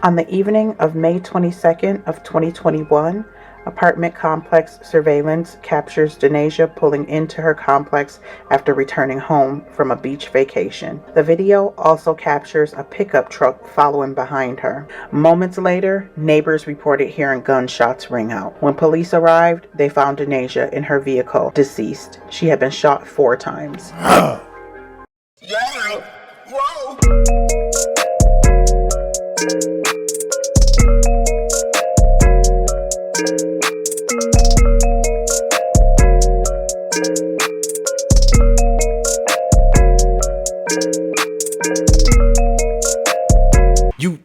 On the evening of May 22nd of 2021, apartment complex surveillance captures Denasia pulling into her complex after returning home from a beach vacation. The video also captures a pickup truck following behind her. Moments later, neighbors reported hearing gunshots ring out. When police arrived, they found Denasia in her vehicle, deceased. She had been shot 4 times. Yeah. Whoa.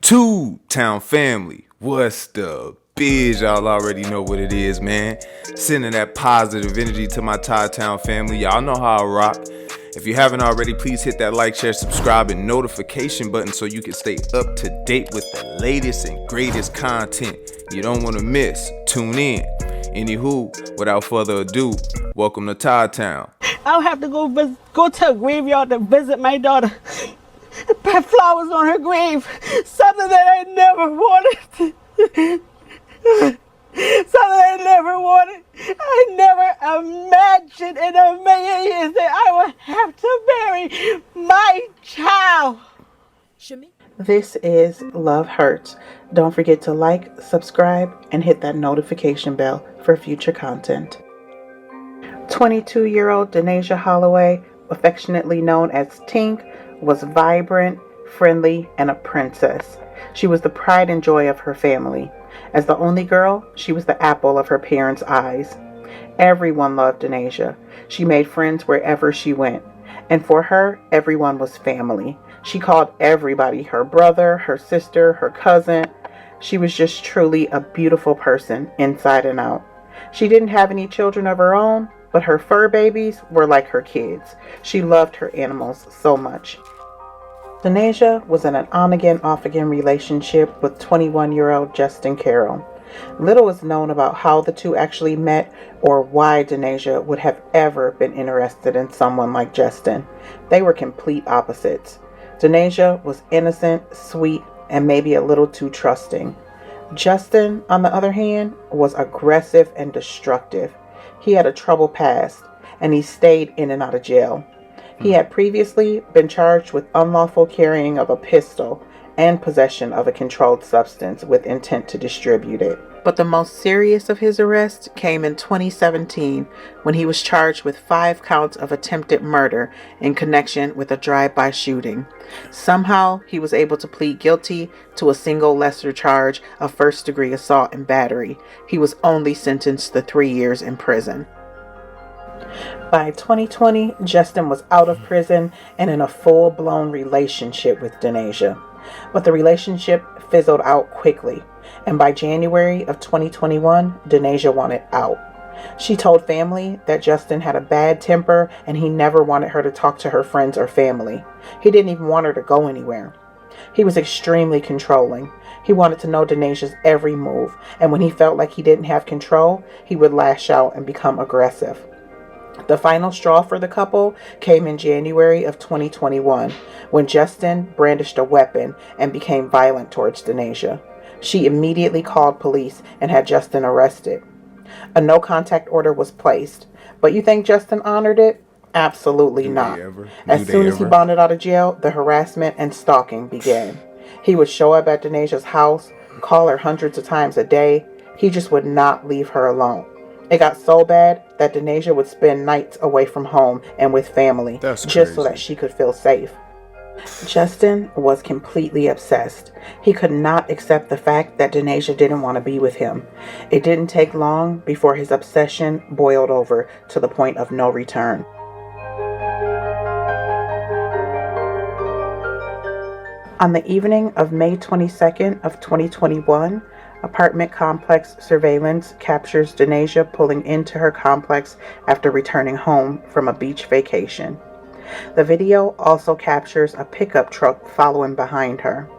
Todd-Town family, what's the biz? Y'all already know what it is, man. Sending that positive energy to my Todd-Town family. Y'all know how I rock. If you haven't already, please hit that like, share, subscribe, and notification button so you can stay up to date with the latest and greatest content you don't want to miss. Tune in. Anywho, without further ado, welcome to Todd-Town. I'll have to go to a graveyard to visit my daughter. Put flowers on her grave. Something that I never wanted. Something I never wanted. I never imagined in a million years that I would have to bury my child. This is Love Hurts. Don't forget to like, subscribe, and hit that notification bell for future content. 22-year-old Denasia Holloway, affectionately known as Tink, was vibrant, friendly, and a princess. She was the pride and joy of her family. As the only girl, she was the apple of her parents' eyes. Everyone loved Denasia. She made friends wherever she went. And for her, everyone was family. She called everybody her brother, her sister, her cousin. She was just truly a beautiful person inside and out. She didn't have any children of her own, but her fur babies were like her kids. She loved her animals so much. Denasia was in an on-again, off-again relationship with 21-year-old Justin Carroll. Little is known about how the two actually met or why Denasia would have ever been interested in someone like Justin. They were complete opposites. Denasia was innocent, sweet, and maybe a little too trusting. Justin, on the other hand, was aggressive and destructive. He had a troubled past, and he stayed in and out of jail. He had previously been charged with unlawful carrying of a pistol and possession of a controlled substance with intent to distribute it. But the most serious of his arrests came in 2017 when he was charged with 5 counts of attempted murder in connection with a drive-by shooting. Somehow, he was able to plead guilty to a single lesser charge of first-degree assault and battery. He was only sentenced to 3 years in prison. By 2020, Justin was out of prison and in a full-blown relationship with Denasia. But the relationship fizzled out quickly, and by January of 2021, Denasia wanted out. She told family that Justin had a bad temper and he never wanted her to talk to her friends or family. He didn't even want her to go anywhere. He was extremely controlling. He wanted to know Denasia's every move, and when he felt like he didn't have control, he would lash out and become aggressive. The final straw for the couple came in January of 2021 when Justin brandished a weapon and became violent towards Denasia. She immediately called police and had Justin arrested. A no-contact order was placed, but you think Justin honored it? Absolutely not. As soon as he bonded out of jail, the harassment and stalking began. He would show up at Denasia's house, call her hundreds of times a day. He just would not leave her alone. It got so bad that Denasia would spend nights away from home and with family just so that she could feel safe. Justin was completely obsessed. He could not accept the fact that Denasia didn't want to be with him. It didn't take long before his obsession boiled over to the point of no return. On the evening of May 22nd of 2021, apartment complex surveillance captures Denasia pulling into her complex after returning home from a beach vacation. The video also captures a pickup truck following behind her.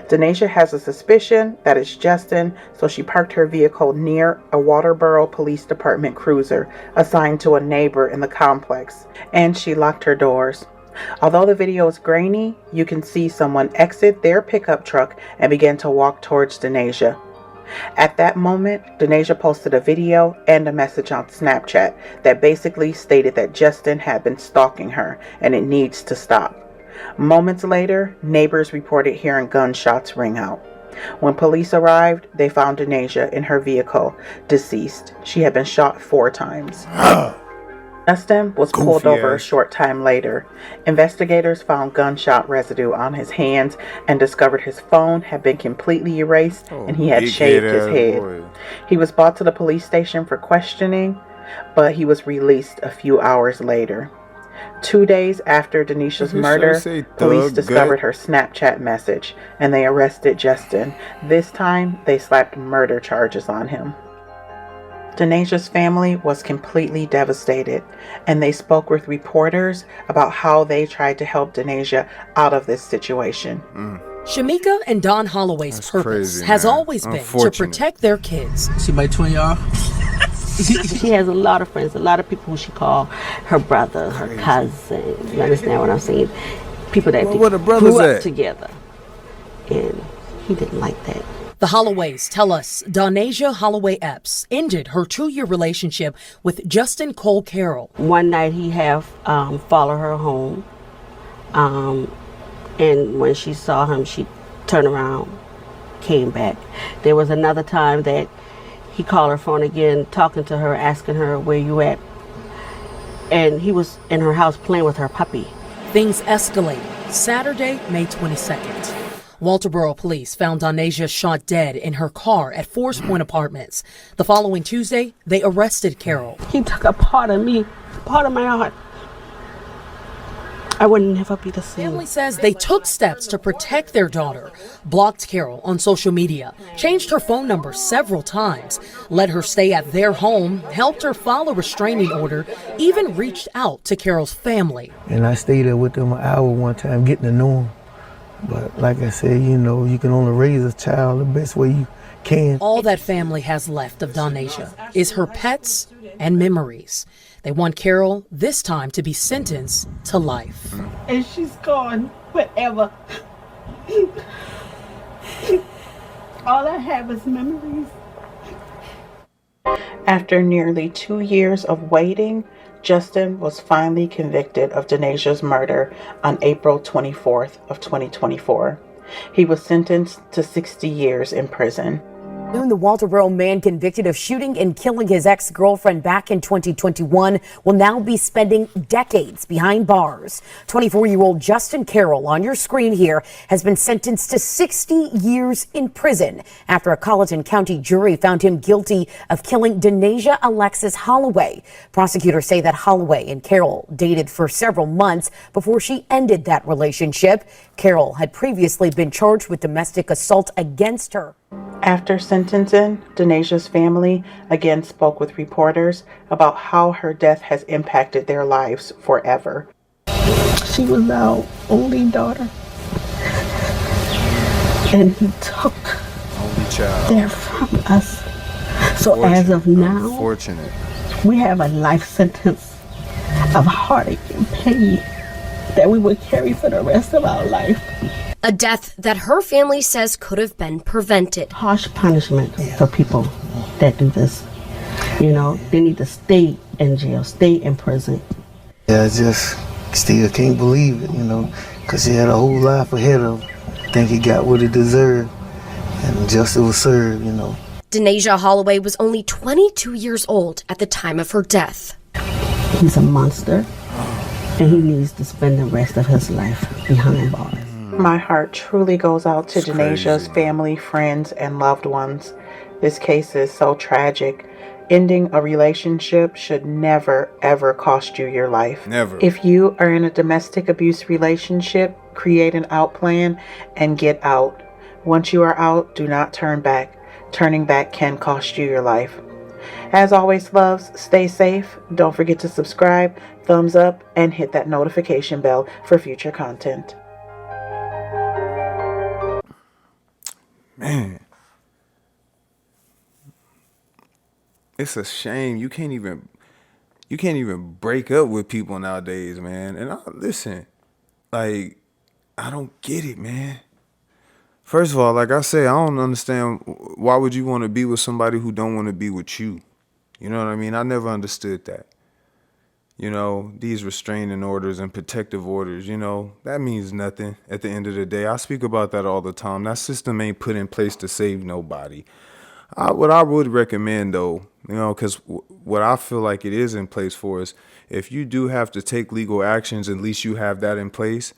Denasia has a suspicion that it's Justin, so she parked her vehicle near a Waterboro Police Department cruiser assigned to a neighbor in the complex, and she locked her doors. Although the video is grainy, you can see someone exit their pickup truck and begin to walk towards Denasia. At that moment, Denasia posted a video and a message on Snapchat that basically stated that Justin had been stalking her and it needs to stop. Moments later, neighbors reported hearing gunshots ring out. When police arrived, they found Denasia in her vehicle, deceased. She had been shot 4 times. Justin was pulled over a short time later. Investigators found gunshot residue on his hands and discovered his phone had been completely erased and he had shaved his head. He was brought to the police station for questioning, but he was released a few hours later. 2 days after Denesia's murder, police discovered her Snapchat message and they arrested Justin. This time, they slapped murder charges on him. Denasia's family was completely devastated, and they spoke with reporters about how they tried to help Denasia out of this situation. Shamika and Don Holloway's purpose has always been to protect their kids. She might twin y'all. She has a lot of friends, a lot of people who she call her brother, her cousin. You understand what I'm saying? People that grew up together. And he didn't like that. The Holloways tell us Donasia Holloway Epps ended her 2-year relationship with Justin Cole Carroll. One night he have followed her home. And when she saw him, she turned around, came back. There was another time that he called her phone again, talking to her, asking her, where you at? And he was in her house playing with her puppy. Things escalate Saturday, May 22nd. Walterboro police found Donasia shot dead in her car at Forest Point Apartments. The following Tuesday, they arrested Carroll. He took a part of me, part of my heart. I would never be the same. Family says they took steps to protect their daughter, blocked Carroll on social media, changed her phone number several times, let her stay at their home, helped her file a restraining order, even reached out to Carroll's family. And I stayed there with them an hour one time, getting to know him. But like I said, you know, you can only raise a child the best way you can. All that family has left of Donasia is her pets and memories. They want Carroll this time to be sentenced to life. And she's gone forever. All I have is memories. After nearly 2 years of waiting, Justin was finally convicted of Denasia's murder on April 24th of 2024. He was sentenced to 60 years in prison. The Walterboro man convicted of shooting and killing his ex-girlfriend back in 2021 will now be spending decades behind bars. 24-year-old Justin Carroll, on your screen here, has been sentenced to 60 years in prison after a Colleton County jury found him guilty of killing Denasia Alexis Holloway. Prosecutors say that Holloway and Carroll dated for several months before she ended that relationship. Carroll had previously been charged with domestic assault against her. After sentencing, Denasia's family again spoke with reporters about how her death has impacted their lives forever. She was our only daughter. And he took that from us. So as of now, we have a life sentence of heartache and pain that we will carry for the rest of our life. A death that her family says could have been prevented. Harsh punishment for people that do this. You know, they need to stay in jail, stay in prison. Yeah, I just still can't believe it, you know, because he had a whole life ahead of him. I think he got what he deserved, and justice was served, you know. Denasia Holloway was only 22 years old at the time of her death. He's a monster, and he needs to spend the rest of his life behind bars. My heart truly goes out to Denasia's family, friends, and loved ones. This case is so tragic. Ending a relationship should never, ever cost you your life. Never. If you are in a domestic abuse relationship, create an out plan and get out. Once you are out, do not turn back. Turning back can cost you your life. As always, loves, stay safe. Don't forget to subscribe, thumbs up, and hit that notification bell for future content. Man, it's a shame you can't even break up with people nowadays, man. And listen, Like, I don't get it, man. First of all, like I say, I don't understand why would you want to be with somebody who don't want to be with you? You know what I mean? I never understood that. You know, these restraining orders and protective orders, you know, that means nothing at the end of the day. I speak about that all the time. That system ain't put in place to save nobody. What I would recommend, though, you know, because what I feel like it is in place for is if you do have to take legal actions, at least you have that in place.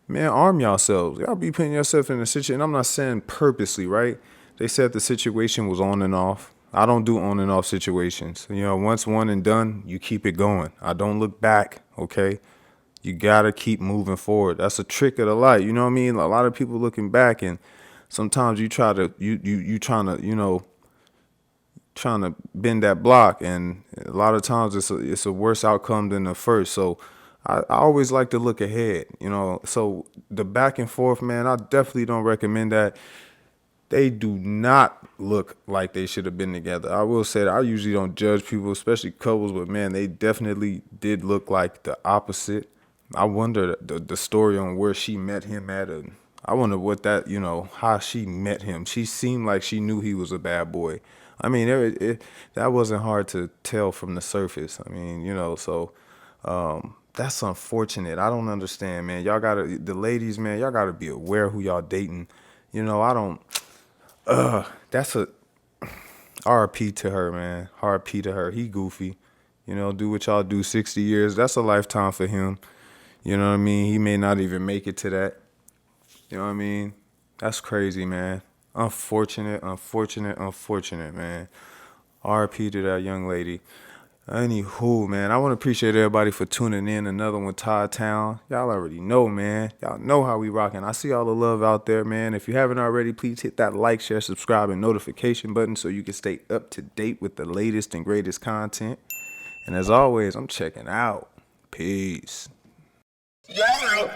Man, arm yourselves. Y'all be putting yourself in a situation. I'm not saying purposely, right? They said the situation was on and off. I don't do on and off situations. You know, once one and done, you keep it going. I don't look back, okay? You gotta keep moving forward. That's a trick of the light. You know what I mean? A lot of people looking back, and sometimes you try to you trying to, you know, trying to bend that block, and a lot of times it's a worse outcome than the first. So I always like to look ahead, you know. So the back and forth, man, I definitely don't recommend that. They do not look like they should have been together. I will say that I usually don't judge people, especially couples, but man, they definitely did look like the opposite. I wonder the story on where she met him at. I wonder what that, you know, how she met him. She seemed like she knew he was a bad boy. I mean, that wasn't hard to tell from the surface. I mean, you know, so that's unfortunate. I don't understand, man. The ladies, man, y'all gotta be aware who y'all dating. You know, that's a RP to her, man. RP to her. He goofy. You know, do what y'all do 60 years. That's a lifetime for him. You know what I mean? He may not even make it to that. You know what I mean? That's crazy, man. Unfortunate, man. RP to that young lady. Anywho, man, I want to appreciate everybody for tuning in. Another one, Todd-Town. Y'all already know, man. Y'all know how we rocking. I see all the love out there, man. If you haven't already, please hit that like, share, subscribe, and notification button so you can stay up to date with the latest and greatest content. And as always, I'm checking out. Peace. Yeah.